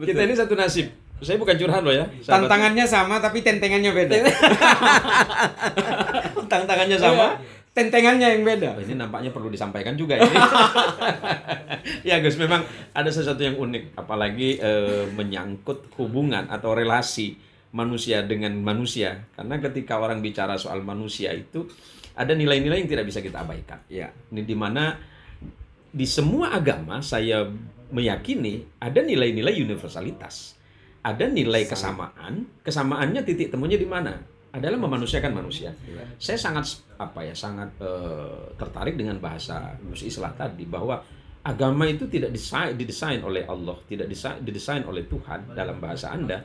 Kita ini satu nasib. Saya bukan curhat loh ya. Sahabat. Tantangannya sama tapi tentengannya beda. Tantangannya sama, tentengannya yang beda. Ini nampaknya perlu disampaikan juga ini. Ya Gus, memang ada sesuatu yang unik, apalagi menyangkut hubungan atau relasi manusia dengan manusia. Karena ketika orang bicara soal manusia itu ada nilai-nilai yang tidak bisa kita abaikan. Ya, ini dimana di semua agama saya meyakini ada nilai-nilai universalitas. Ada nilai kesamaan, kesamaannya titik temunya di mana? Adalah memanusiakan manusia. Saya sangat tertarik dengan bahasa Gus Islah tadi bahwa agama itu tidak didesain oleh Allah, tidak didesain oleh Tuhan dalam bahasa Anda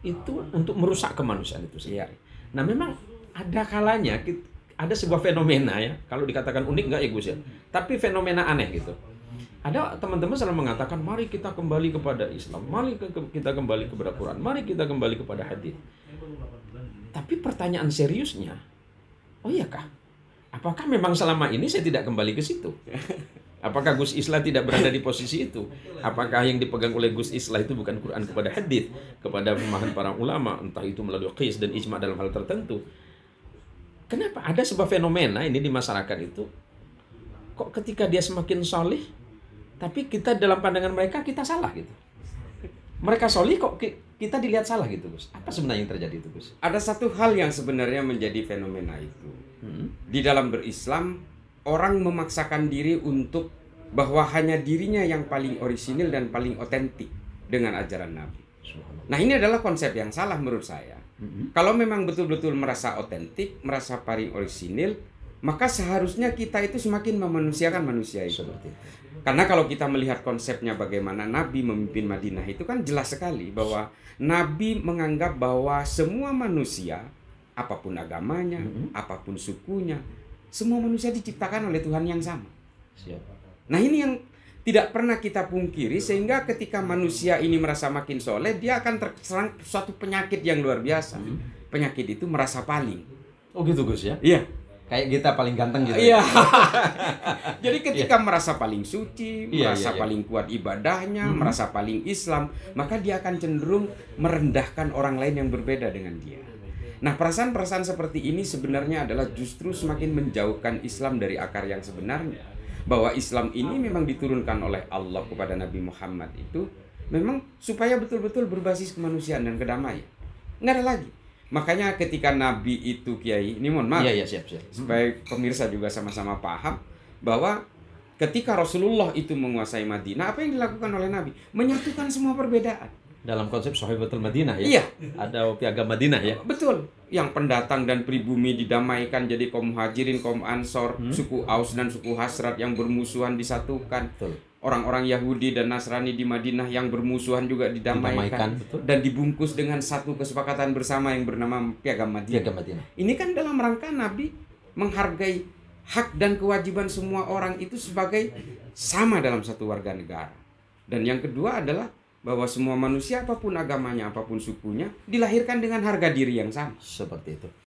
itu untuk merusak kemanusiaan itu sendiri. Nah, memang ada kalanya ada sebuah fenomena ya, kalau dikatakan unik enggak ya Gus ya, tapi fenomena aneh gitu. Ada teman-teman selalu mengatakan, mari kita kembali kepada Islam, mari kita kembali kepada Quran, mari kita kembali kepada hadis. Tapi pertanyaan seriusnya, oh iya kah? Apakah memang selama ini saya tidak kembali ke situ? Apakah Gus Islah tidak berada di posisi itu? Apakah yang dipegang oleh Gus Islah itu bukan Quran kepada hadis, kepada pemahaman para ulama, entah itu melalui qiyas dan ijma dalam hal tertentu? Kenapa ada sebuah fenomena ini di masyarakat itu? Kok ketika dia semakin solih, tapi kita dalam pandangan mereka kita salah gitu. Mereka solih kok kita dilihat salah gitu Gus. Apa sebenarnya yang terjadi itu Gus? Ada satu hal yang sebenarnya menjadi fenomena itu. Di dalam berislam, orang memaksakan diri untuk bahwa hanya dirinya yang paling orisinil dan paling otentik dengan ajaran Nabi. Nah, ini adalah konsep yang salah menurut saya. Kalau memang betul-betul merasa otentik, merasa paling orisinil, maka seharusnya kita itu semakin memanusiakan manusia itu. Karena kalau kita melihat konsepnya bagaimana Nabi memimpin Madinah itu kan jelas sekali bahwa Nabi menganggap bahwa semua manusia, apapun agamanya, apapun sukunya, semua manusia diciptakan oleh Tuhan yang sama. Nah, ini yang tidak pernah kita pungkiri, sehingga ketika manusia ini merasa makin soleh, dia akan terserang suatu penyakit yang luar biasa. Penyakit itu merasa paling. Oh gitu Gus ya? Iya. Kayak kita paling ganteng gitu. Iya. Jadi ketika merasa paling suci, merasa paling kuat ibadahnya, merasa paling Islam, maka dia akan cenderung merendahkan orang lain yang berbeda dengan dia. Nah, perasaan-perasaan seperti ini sebenarnya adalah justru semakin menjauhkan Islam dari akar yang sebenarnya. Bahwa Islam ini memang diturunkan oleh Allah kepada Nabi Muhammad itu memang supaya betul-betul berbasis kemanusiaan dan kedamaian. Nggak ada lagi. Makanya ketika Nabi itu, Kiai, ini mohon maaf, siap. supaya pemirsa juga sama-sama paham bahwa ketika Rasulullah itu menguasai Madinah, apa yang dilakukan oleh Nabi? Menyatukan semua perbedaan. Dalam konsep Sahibatul Madinah ya? Iya. Ada piagam Madinah ya? Betul. Yang pendatang dan pribumi didamaikan jadi kaum muhajirin, kaum ansor, suku Aus dan suku Hasrat yang bermusuhan disatukan. Betul. Orang-orang Yahudi dan Nasrani di Madinah yang bermusuhan juga didamaikan dan dibungkus dengan satu kesepakatan bersama yang bernama Piagam Madinah. Ini kan dalam rangka Nabi menghargai hak dan kewajiban semua orang itu sebagai sama dalam satu warga negara. Dan yang kedua adalah bahwa semua manusia apapun agamanya, apapun sukunya, dilahirkan dengan harga diri yang sama. Seperti itu.